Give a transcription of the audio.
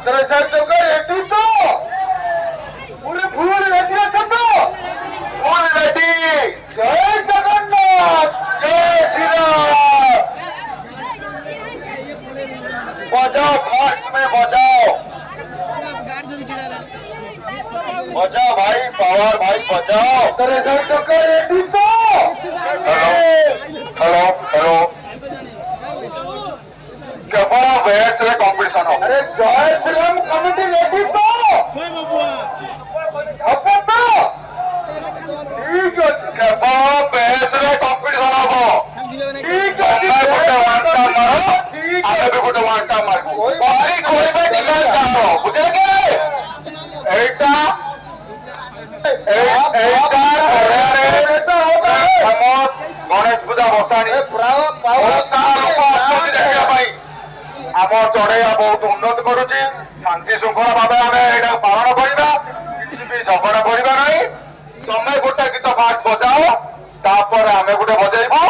Ready तो पूरे full ready अच्छा तो फुल रेडी। जय जगन्नाथ जय श्री राम। बजाओ फास्ट में बजाओ बजाओ भाई पावर भाई बजाओ। रेडी तो हेलो हेलो केवल बैच रे कंपटीशन हो। अरे जय श्री राम कमिटी रेडी तो अपन तो ठीक है केवल बैच रे कंपटीशन हो। ठीक है गोटे वांटा मारो आमे भी गोटे वांटा मारो कोई कोई भी डिजाइन जानो बुझे के एटा गणेश पूजा बसाणी आम चढ़ेया बहुत उन्नति करुच्ची शांति श्रृंखला भाव आम पालन करवा किसी भी झगड़ा करवा ना। तमें गोटे गीत फास्ट बजाओ तापर आम गोटे बजेबू।